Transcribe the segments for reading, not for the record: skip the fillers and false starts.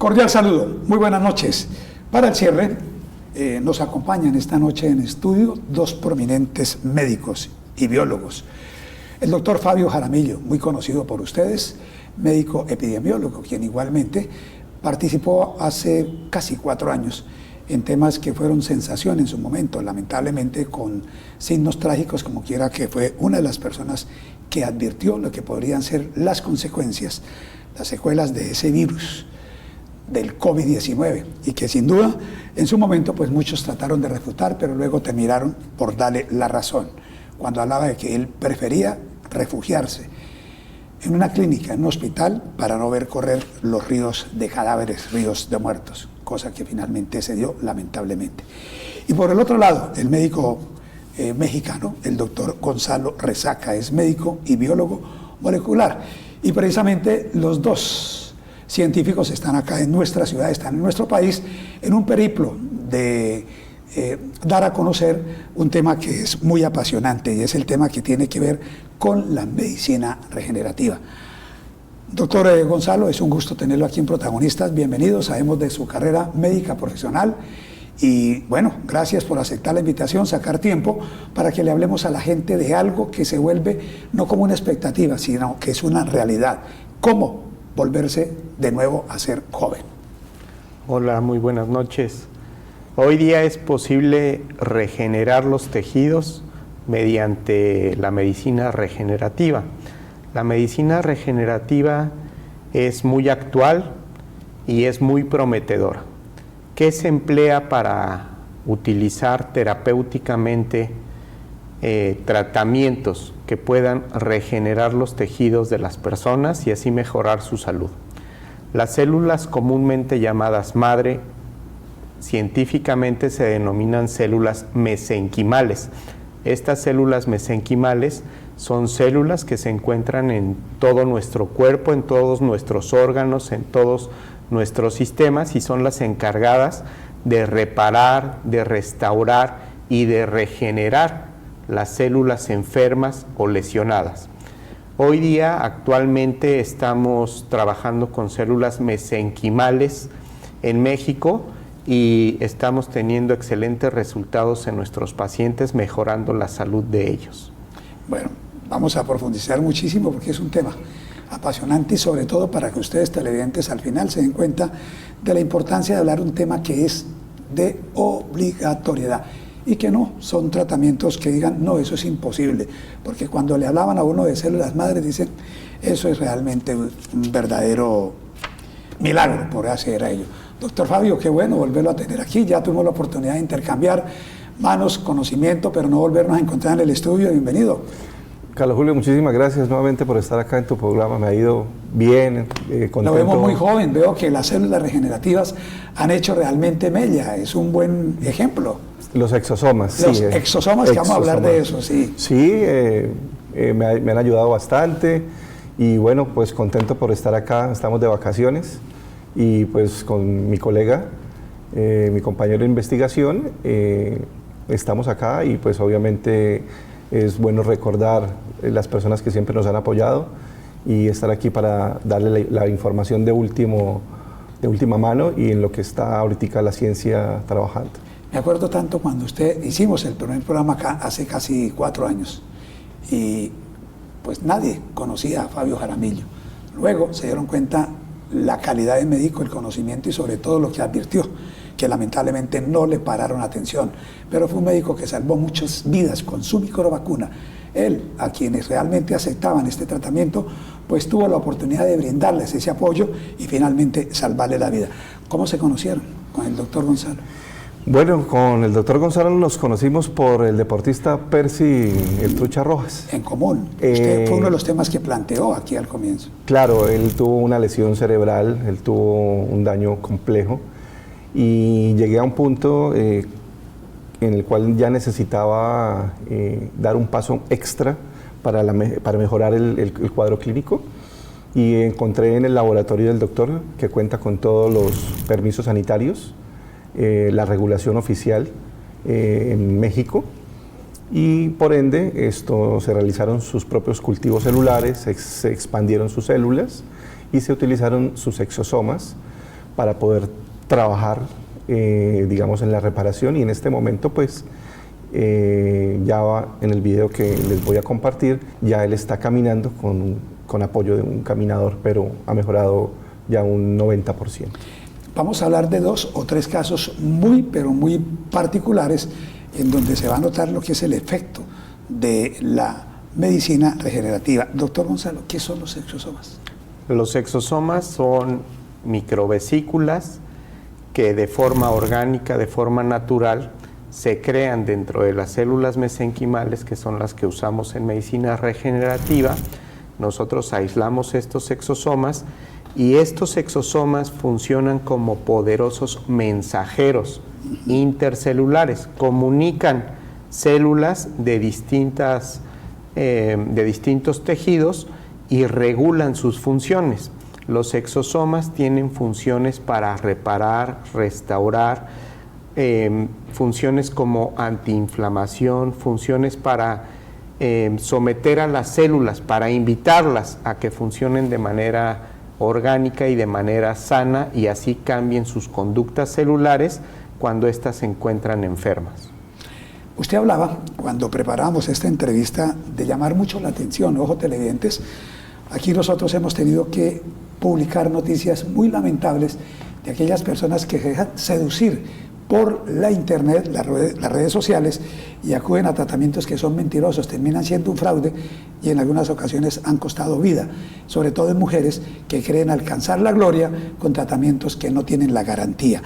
Cordial saludo, muy buenas noches. Para el cierre, nos acompañan esta noche en estudio dos prominentes médicos y biólogos. El doctor Fabio Jaramillo, muy conocido por ustedes, médico epidemiólogo, quien igualmente participó hace casi 4 años en temas que fueron sensación en su momento, lamentablemente con signos trágicos, como quiera, que fue una de las personas que advirtió lo que podrían ser las consecuencias, las secuelas de ese virus, del COVID-19, y que sin duda en su momento pues muchos trataron de refutar, pero luego terminaron por darle la razón, cuando hablaba de que él prefería refugiarse en una clínica, en un hospital, para no ver correr los ríos de cadáveres, ríos de muertos, cosa que finalmente se dio lamentablemente. Y por el otro lado, el médico mexicano, el doctor Gonzalo Resaca, es médico y biólogo molecular, y precisamente los dos científicos están acá en nuestra ciudad, están en nuestro país, en un periplo de dar a conocer un tema que es muy apasionante, y es el tema que tiene que ver con la medicina regenerativa. Doctor Gonzalo, es un gusto tenerlo aquí en Protagonistas. Bienvenido, sabemos de su carrera médica profesional y bueno, gracias por aceptar la invitación, sacar tiempo para que le hablemos a la gente de algo que se vuelve no como una expectativa, sino que es una realidad. ¿Cómo volverse de nuevo a ser joven? Hola, muy buenas noches. Hoy día es posible regenerar los tejidos mediante la medicina regenerativa. La medicina regenerativa es muy actual y es muy prometedora. ¿Qué se emplea para utilizar terapéuticamente tratamientos que puedan regenerar los tejidos de las personas y así mejorar su salud? Las células comúnmente llamadas madre, científicamente se denominan células mesenquimales. Estas células mesenquimales son células que se encuentran en todo nuestro cuerpo, en todos nuestros órganos, en todos nuestros sistemas, y son las encargadas de reparar, de restaurar y de regenerar las células enfermas o lesionadas. Hoy día, actualmente, estamos trabajando con células mesenquimales en México y estamos teniendo excelentes resultados en nuestros pacientes, mejorando la salud de ellos. Bueno, vamos a profundizar muchísimo porque es un tema apasionante y sobre todo para que ustedes televidentes al final se den cuenta de la importancia de hablar un tema que es de obligatoriedad y que no son tratamientos que digan, no, eso es imposible, porque cuando le hablaban a uno de células madres dicen, eso es realmente un verdadero milagro por hacer a ello. Doctor Fabio, qué bueno volverlo a tener aquí, ya tuvimos la oportunidad de intercambiar manos, conocimiento, pero no volvernos a encontrar en el estudio. Bienvenido. Carlos Julio, muchísimas gracias nuevamente por estar acá en tu programa, me ha ido bien, contento. Lo vemos muy joven, veo que las células regenerativas han hecho realmente mella, es un buen ejemplo. Los exosomas, Los sí. exosomas, que vamos a hablar de eso, sí. Sí, me han ayudado bastante y bueno, pues contento por estar acá, estamos de vacaciones y pues con mi colega, mi compañero de investigación, estamos acá y pues obviamente es bueno recordar las personas que siempre nos han apoyado y estar aquí para darle la información de última mano y en lo que está ahorita la ciencia trabajando. Me acuerdo tanto cuando hicimos el primer programa acá hace casi 4 años y pues nadie conocía a Fabio Jaramillo. Luego se dieron cuenta la calidad de médico, el conocimiento y sobre todo lo que advirtió, que lamentablemente no le pararon atención, pero fue un médico que salvó muchas vidas con su microvacuna. Él, a quienes realmente aceptaban este tratamiento, pues tuvo la oportunidad de brindarles ese apoyo y finalmente salvarle la vida. ¿Cómo se conocieron con el doctor Gonzalo? Bueno, con el doctor Gonzalo nos conocimos por el deportista Percy el Trucha Rojas. En común. Usted fue uno de los temas que planteó aquí al comienzo. Claro, él tuvo una lesión cerebral, él tuvo un daño complejo y llegué a un punto en el cual ya necesitaba dar un paso extra para mejorar el cuadro clínico y encontré en el laboratorio del doctor, que cuenta con todos los permisos sanitarios, la regulación oficial en México, y por ende se realizaron sus propios cultivos celulares, se expandieron sus células y se utilizaron sus exosomas para poder trabajar, digamos, en la reparación. Y en este momento, pues, ya en el video que les voy a compartir, ya él está caminando con apoyo de un caminador, pero ha mejorado ya un 90%. Vamos a hablar de 2 o 3 casos pero muy particulares en donde se va a notar lo que es el efecto de la medicina regenerativa. Doctor Gonzalo, ¿qué son los exosomas? Los exosomas son microvesículas que de forma orgánica, de forma natural, se crean dentro de las células mesenquimales, que son las que usamos en medicina regenerativa. Nosotros aislamos estos exosomas y estos exosomas funcionan como poderosos mensajeros intercelulares, comunican células de distintos tejidos y regulan sus funciones. Los exosomas tienen funciones para reparar, restaurar, funciones como antiinflamación, funciones para someter a las células, para invitarlas a que funcionen de manera orgánica y de manera sana y así cambien sus conductas celulares cuando éstas se encuentran enfermas. Usted hablaba, cuando preparábamos esta entrevista, de llamar mucho la atención, ojo televidentes. Aquí nosotros hemos tenido que publicar noticias muy lamentables de aquellas personas que se dejan seducir por la internet, las redes sociales, y acuden a tratamientos que son mentirosos, terminan siendo un fraude y en algunas ocasiones han costado vida, sobre todo en mujeres que creen alcanzar la gloria con tratamientos que no tienen la garantía.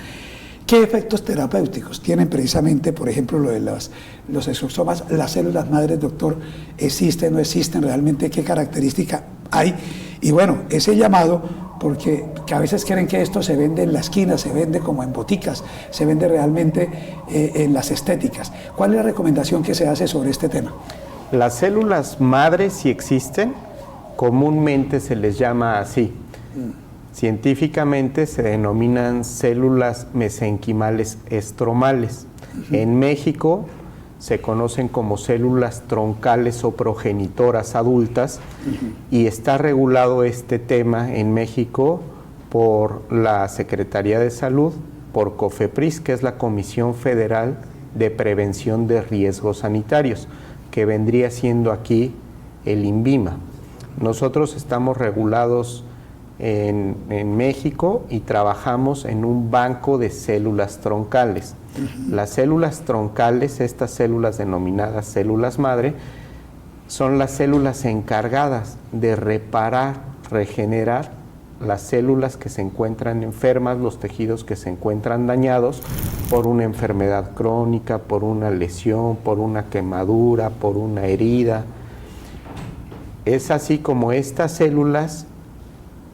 ¿Qué efectos terapéuticos tienen precisamente, por ejemplo, lo de los exosomas? Las células madres, doctor, ¿existen o no existen realmente? ¿Qué característica hay? Y bueno, ese llamado, porque que a veces creen que esto se vende en la esquina, se vende como en boticas, se vende realmente en las estéticas. ¿Cuál es la recomendación que se hace sobre este tema? Las células madres, si existen, comúnmente se les llama así. Científicamente se denominan células mesenquimales estromales. En México se conocen como células troncales o progenitoras adultas y está regulado este tema en México por la Secretaría de Salud, por COFEPRIS, que es la Comisión Federal de Prevención de Riesgos Sanitarios, que vendría siendo aquí el INVIMA. Nosotros estamos regulados en México y trabajamos en un banco de células troncales. Las células troncales, estas células denominadas células madre, son las células encargadas de reparar, regenerar las células que se encuentran enfermas, los tejidos que se encuentran dañados por una enfermedad crónica, por una lesión, por una quemadura, por una herida. Es así como estas células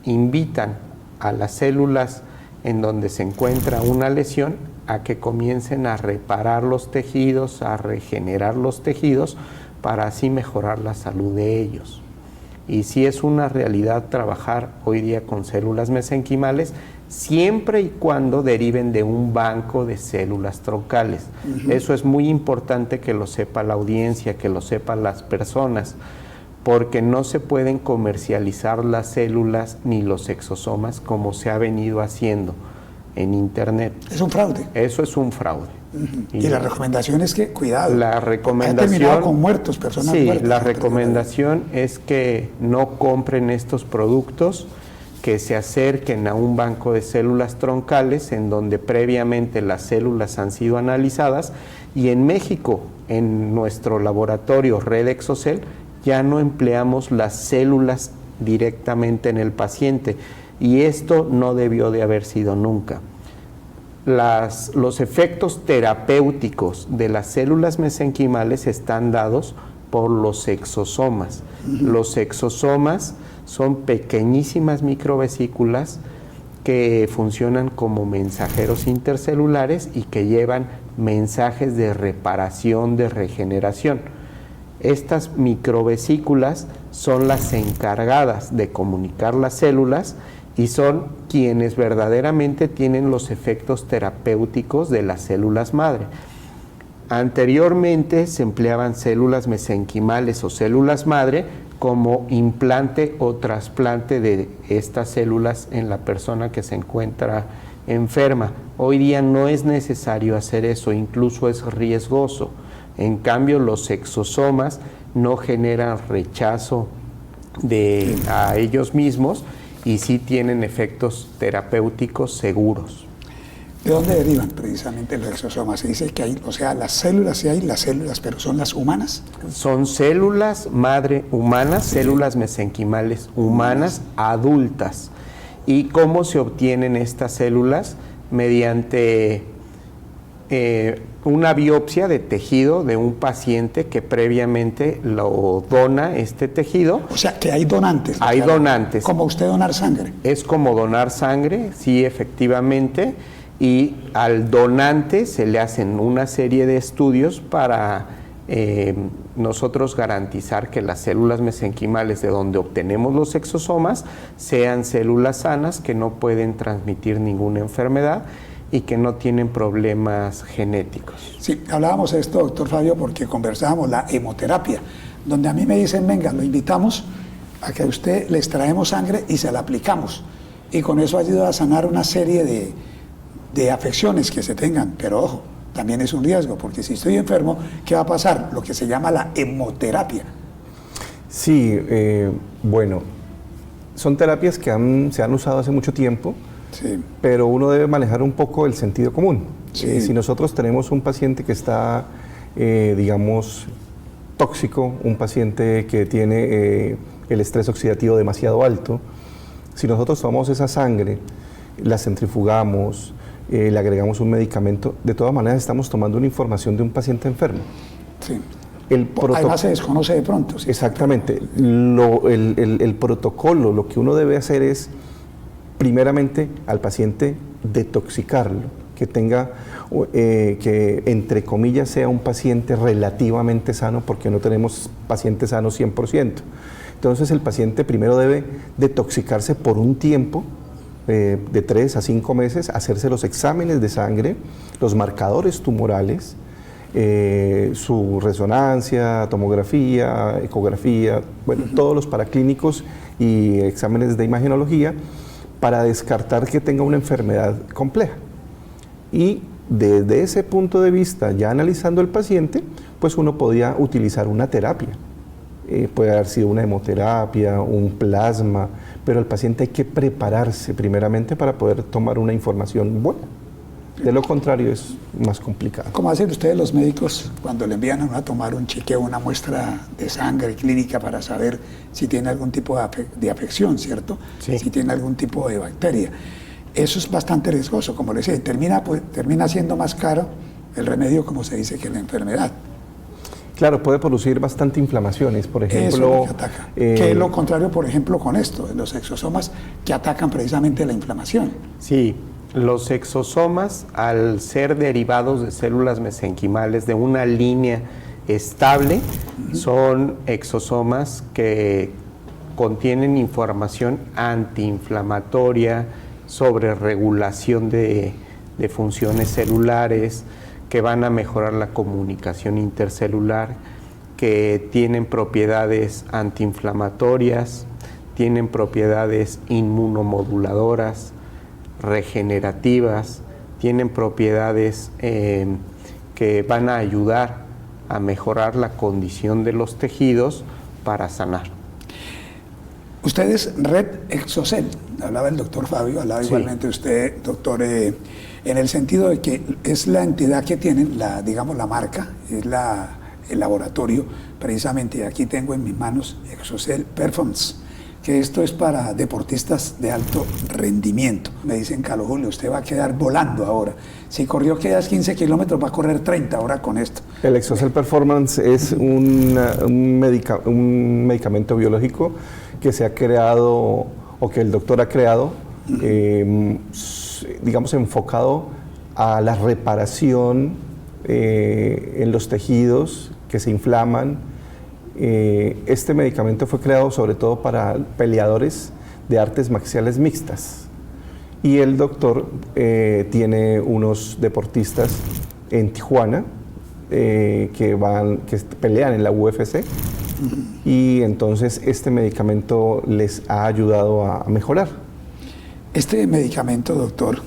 invitan a las células en donde se encuentra una lesión a que comiencen a reparar los tejidos, a regenerar los tejidos para así mejorar la salud de ellos. Y sí es una realidad trabajar hoy día con células mesenquimales siempre y cuando deriven de un banco de células troncales. Eso es muy importante que lo sepa la audiencia, que lo sepan las personas, porque no se pueden comercializar las células ni los exosomas como se ha venido haciendo en internet. Es un fraude. Eso es un fraude. Y la recomendación es que, cuidado, la recomendación, ha terminado con muertos, personas muertas. Sí, la recomendación es que no compren estos productos, que se acerquen a un banco de células troncales en donde previamente las células han sido analizadas, y en México, en nuestro laboratorio Red Exocel, ya no empleamos las células directamente en el paciente, y esto no debió de haber sido nunca. Los efectos terapéuticos de las células mesenquimales están dados por los exosomas. Los exosomas son pequeñísimas microvesículas que funcionan como mensajeros intercelulares y que llevan mensajes de reparación, de regeneración. Estas microvesículas son las encargadas de comunicar las células y son quienes verdaderamente tienen los efectos terapéuticos de las células madre. Anteriormente se empleaban células mesenquimales o células madre como implante o trasplante de estas células en la persona que se encuentra enferma. Hoy día no es necesario hacer eso, incluso es riesgoso. En cambio, los exosomas no generan rechazo a ellos mismos y sí tienen efectos terapéuticos seguros. ¿De dónde derivan precisamente los exosomas? Se dice que hay, o sea, las células, sí hay las células, pero ¿son las humanas? Son células madre humanas, sí. Células mesenquimales humanas adultas. ¿Y cómo se obtienen estas células? Mediante una biopsia de tejido de un paciente que previamente lo dona este tejido. O sea, que hay donantes. Hay donantes. ¿Como usted donar sangre? Es como donar sangre, sí, efectivamente. Y al donante se le hacen una serie de estudios para nosotros garantizar que las células mesenquimales de donde obtenemos los exosomas sean células sanas que no pueden transmitir ninguna enfermedad y que no tienen problemas genéticos. Sí, hablábamos de esto, doctor Fabio, porque conversábamos la hemoterapia, donde a mí me dicen, venga, lo invitamos a que a usted le extraemos sangre y se la aplicamos. Y con eso ayuda a sanar una serie de afecciones que se tengan, pero ojo, también es un riesgo, porque si estoy enfermo, ¿qué va a pasar? Lo que se llama la hemoterapia. Sí, bueno, son terapias que se han usado hace mucho tiempo, sí. Pero uno debe manejar un poco el sentido común. Sí. Si nosotros tenemos un paciente que está, digamos, tóxico, un paciente que tiene el estrés oxidativo demasiado alto, si nosotros tomamos esa sangre, la centrifugamos, le agregamos un medicamento, de todas maneras estamos tomando una información de un paciente enfermo. Sí. Además se desconoce de pronto. Sí. Exactamente. El protocolo, lo que uno debe hacer es, primeramente, al paciente detoxicarlo, que tenga, que entre comillas sea un paciente relativamente sano, porque no tenemos pacientes sanos 100%. Entonces el paciente primero debe detoxicarse por un tiempo, de 3 a 5 meses, hacerse los exámenes de sangre, los marcadores tumorales, su resonancia, tomografía, ecografía, bueno, todos los paraclínicos y exámenes de imagenología para descartar que tenga una enfermedad compleja. Y desde ese punto de vista, ya analizando el paciente, pues uno podía utilizar una terapia. Puede haber sido una hemoterapia, un plasma, pero el paciente hay que prepararse primeramente para poder tomar una información buena. De lo contrario es más complicado. ¿Cómo hacen ustedes los médicos cuando le envían a uno a tomar un chequeo, una muestra de sangre clínica para saber si tiene algún tipo de afección, ¿cierto? Sí. Si tiene algún tipo de bacteria. Eso es bastante riesgoso, como les decía, termina siendo más caro el remedio, como se dice, que la enfermedad. Claro, puede producir bastante inflamaciones, por ejemplo. Eso es lo que ataca. Que es lo contrario, por ejemplo, con esto, los exosomas que atacan precisamente la inflamación. Sí, los exosomas, al ser derivados de células mesenquimales de una línea estable, son exosomas que contienen información antiinflamatoria sobre regulación de funciones celulares, que van a mejorar la comunicación intercelular, que tienen propiedades antiinflamatorias, tienen propiedades inmunomoduladoras, regenerativas, tienen propiedades que van a ayudar a mejorar la condición de los tejidos para sanar. Ustedes, Red Exocel, hablaba el doctor Fabio, hablaba sí. Igualmente usted, doctor, en el sentido de que es la entidad que tienen, digamos la marca, es el laboratorio, precisamente, y aquí tengo en mis manos Exocel Performance, que esto es para deportistas de alto rendimiento. Me dicen, Carlos Julio, usted va a quedar volando ahora. Si corrió quedas 15 kilómetros, va a correr 30 ahora con esto. El Exocel Performance es un medicamento biológico que se ha creado, o que el doctor ha creado, digamos, enfocado a la reparación en los tejidos que se inflaman. Este medicamento fue creado sobre todo para peleadores de artes marciales mixtas. Y el doctor tiene unos deportistas en Tijuana que pelean en la UFC y entonces este medicamento les ha ayudado a mejorar. Este medicamento, doctor,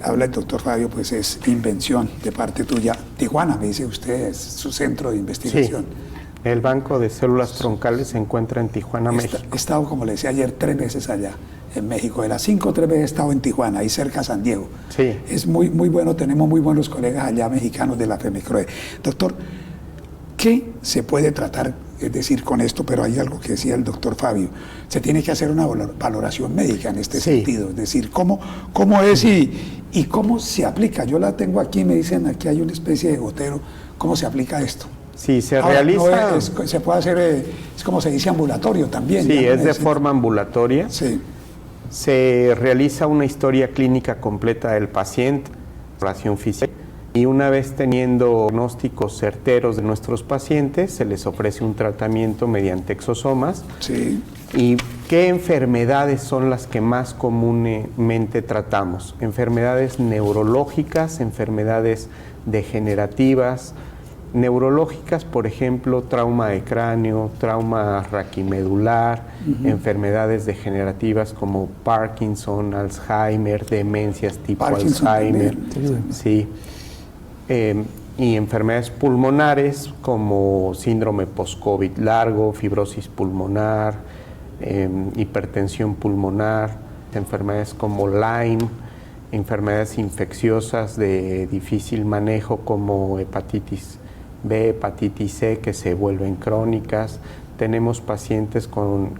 habla el doctor Fabio, pues es invención de parte tuya. Tijuana, me dice usted, es su centro de investigación. Sí. El Banco de Células Troncales se encuentra en Tijuana, México. He estado, como le decía ayer, 3 veces allá en México. De las 5, 3 veces he estado en Tijuana, ahí cerca de San Diego. Sí. Es muy bueno, tenemos muy buenos colegas allá mexicanos de la FEMICROE. Doctor, ¿qué se puede tratar, es decir, con esto? Pero hay algo que decía el doctor Fabio. Se tiene que hacer una valoración médica en este sentido. Es decir, ¿cómo es y cómo se aplica? Yo la tengo aquí, me dicen, aquí hay una especie de gotero. ¿Cómo se aplica esto? Sí, se Ahora, realiza... No se puede hacer, es como se dice, ambulatorio también. Sí, es de forma ambulatoria. Sí. Se realiza una historia clínica completa del paciente, valoración física, y una vez teniendo diagnósticos certeros de nuestros pacientes, se les ofrece un tratamiento mediante exosomas. Sí. ¿Y qué enfermedades son las que más comúnmente tratamos? Enfermedades neurológicas, enfermedades degenerativas. Neurológicas, por ejemplo, trauma de cráneo, trauma raquimedular, enfermedades degenerativas como Parkinson, Alzheimer, demencias tipo Parkinson Alzheimer, también. sí. Y enfermedades pulmonares como síndrome post-COVID largo, fibrosis pulmonar, hipertensión pulmonar, enfermedades como Lyme, enfermedades infecciosas de difícil manejo como hepatitis B, hepatitis C, que se vuelven crónicas. Tenemos pacientes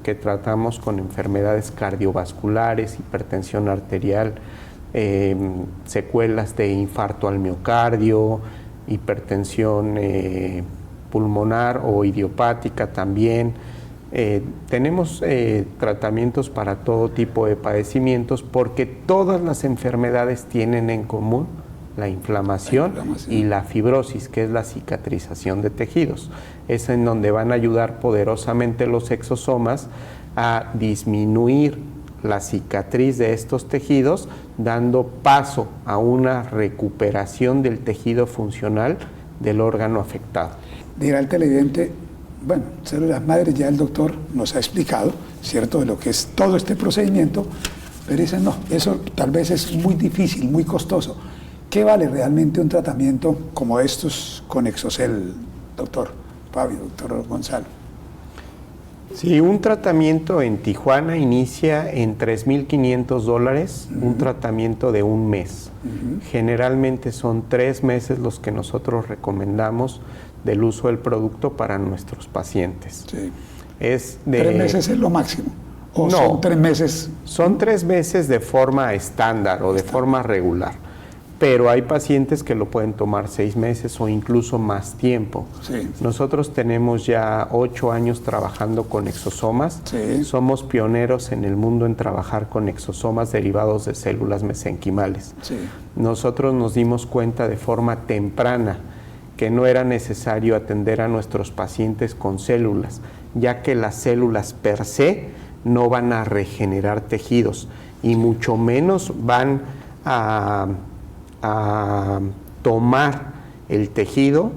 que tratamos con enfermedades cardiovasculares, hipertensión arterial, secuelas de infarto al miocardio, hipertensión pulmonar o idiopática también. Tenemos tratamientos para todo tipo de padecimientos porque todas las enfermedades tienen en común la inflamación y la fibrosis, que es la cicatrización de tejidos. Es en donde van a ayudar poderosamente los exosomas a disminuir la cicatriz de estos tejidos, dando paso a una recuperación del tejido funcional del órgano afectado. Dirá el televidente, bueno, células madres ya el doctor nos ha explicado, ¿cierto?, de lo que es todo este procedimiento, pero dicen, no, eso tal vez es muy difícil, muy costoso. ¿Qué vale realmente un tratamiento como estos con Exocel, doctor Fabio, doctor Gonzalo? Sí, un tratamiento en Tijuana inicia en $3,500, un tratamiento de un mes. Generalmente son 3 meses los que nosotros recomendamos del uso del producto para nuestros pacientes. Sí. Es de, 3 meses es lo máximo. ¿O no, son 3 meses? Son 3 meses de forma estándar o de forma regular. Pero hay pacientes que lo pueden tomar 6 meses o incluso más tiempo. Sí. Nosotros tenemos ya 8 años trabajando con exosomas. Sí. Somos pioneros en el mundo en trabajar con exosomas derivados de células mesenquimales. Sí. Nosotros nos dimos cuenta de forma temprana que no era necesario atender a nuestros pacientes con células, ya que las células per se no van a regenerar tejidos y mucho menos van a tomar el tejido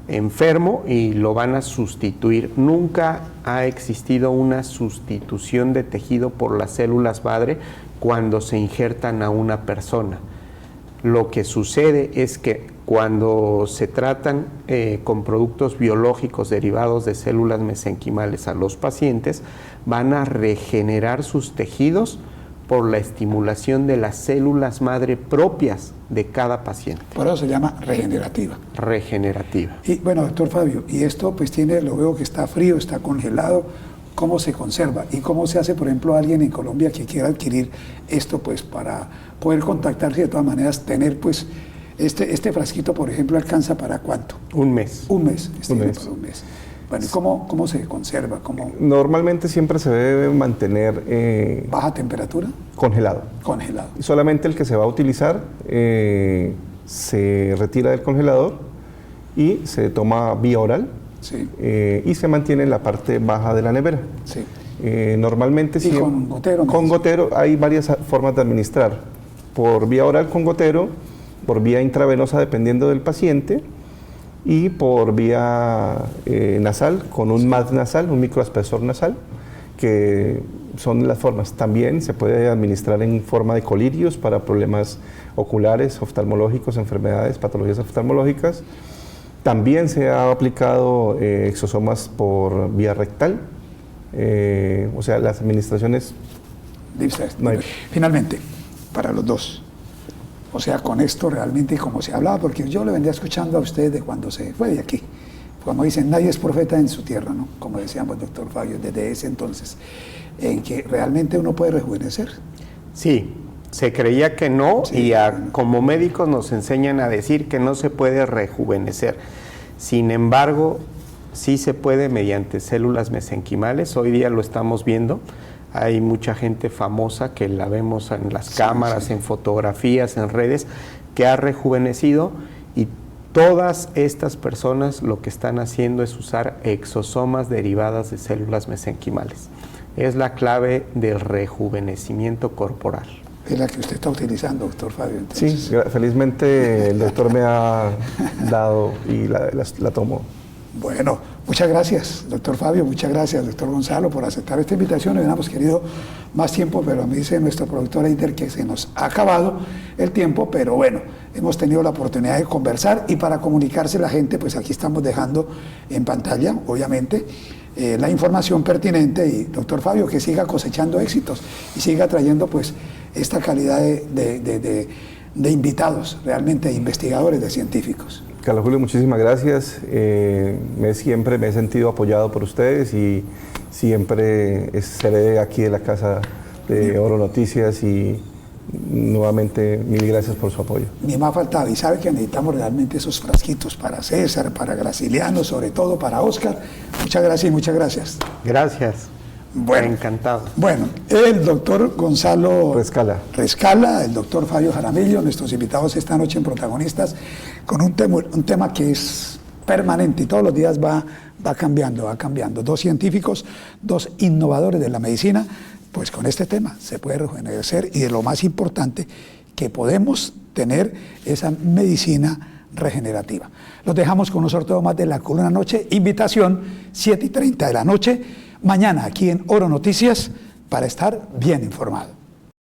enfermo y lo van a sustituir. Nunca ha existido una sustitución de tejido por las células madre cuando se injertan a una persona. Lo que sucede es que cuando se tratan con productos biológicos derivados de células mesenquimales a los pacientes, van a regenerar sus tejidos por la estimulación de las células madre propias de cada paciente. Por eso se llama regenerativa. Regenerativa. Y bueno, doctor Fabio, y esto pues tiene, lo veo que está frío, está congelado, ¿cómo se conserva? ¿Y cómo se hace, por ejemplo, alguien en Colombia que quiera adquirir esto pues para poder contactarse de todas maneras, tener pues este frasquito, por ejemplo, alcanza para ¿cuánto? Un mes. Un mes. Un mes. Para un mes. Bueno, ¿cómo se conserva? Normalmente siempre se debe mantener ¿Baja temperatura? congelado. Congelado. Y solamente el que se va a utilizar se retira del congelador y se toma vía oral. Sí. Y se mantiene en la parte baja de la nevera. Sí. Normalmente ¿Y con gotero? Con gotero hay varias formas de administrar. Por vía oral con gotero, por vía intravenosa dependiendo del paciente y por vía nasal, con un MAD nasal, un microaspersor nasal, que son las formas. También se puede administrar en forma de colirios para problemas oculares, oftalmológicos, enfermedades, patologías oftalmológicas. También se ha aplicado exosomas por vía rectal, o sea, las administraciones... Finalmente, para los dos, o sea, con esto realmente, como se hablaba, porque yo le venía escuchando a usted de cuando se fue de aquí, como dicen, nadie es profeta en su tierra, ¿no? Como decíamos, doctor Fabio, desde ese entonces, en que realmente uno puede rejuvenecer. Sí, se creía que no, sí, como médicos nos enseñan a decir que no se puede rejuvenecer. Sin embargo, sí se puede mediante células mesenquimales. Hoy día lo estamos viendo. Hay mucha gente famosa que la vemos en las cámaras, en fotografías, en redes, que ha rejuvenecido, y todas estas personas lo que están haciendo es usar exosomas derivadas de células mesenquimales. Es la clave del rejuvenecimiento corporal. Es la que usted está utilizando, doctor Fabio. Entonces. Sí, felizmente el doctor me ha dado y la tomo. Bueno, muchas gracias, doctor Fabio, muchas gracias, doctor Gonzalo, por aceptar esta invitación. Hubiéramos querido más tiempo, pero me dice nuestro productor Eider que se nos ha acabado el tiempo, pero bueno, hemos tenido la oportunidad de conversar, y para comunicarse a la gente, pues aquí estamos dejando en pantalla, obviamente, la información pertinente, y doctor Fabio, que siga cosechando éxitos y siga trayendo pues esta calidad de invitados, realmente de investigadores, de científicos. Carlos Julio, muchísimas gracias. Siempre me he sentido apoyado por ustedes, y siempre seré aquí de la Casa de Oro Noticias, y nuevamente mil gracias por su apoyo. Ni más faltaba, y sabe que necesitamos realmente esos frasquitos para César, para Graciliano, sobre todo para Oscar. Muchas gracias y muchas gracias. Gracias. Bueno, encantado. Bueno, el doctor Gonzalo Rescala, el doctor Fabio Jaramillo, nuestros invitados esta noche en Protagonistas, con un tema que es permanente y todos los días va cambiando. Dos científicos, dos innovadores de la medicina, pues con este tema se puede rejuvenecer, y de lo más importante, que podemos tener esa medicina regenerativa. Los dejamos con un sorteo más de la Columna Noche. Invitación, 7:30 de la noche, mañana aquí en Oro Noticias, para estar bien informado.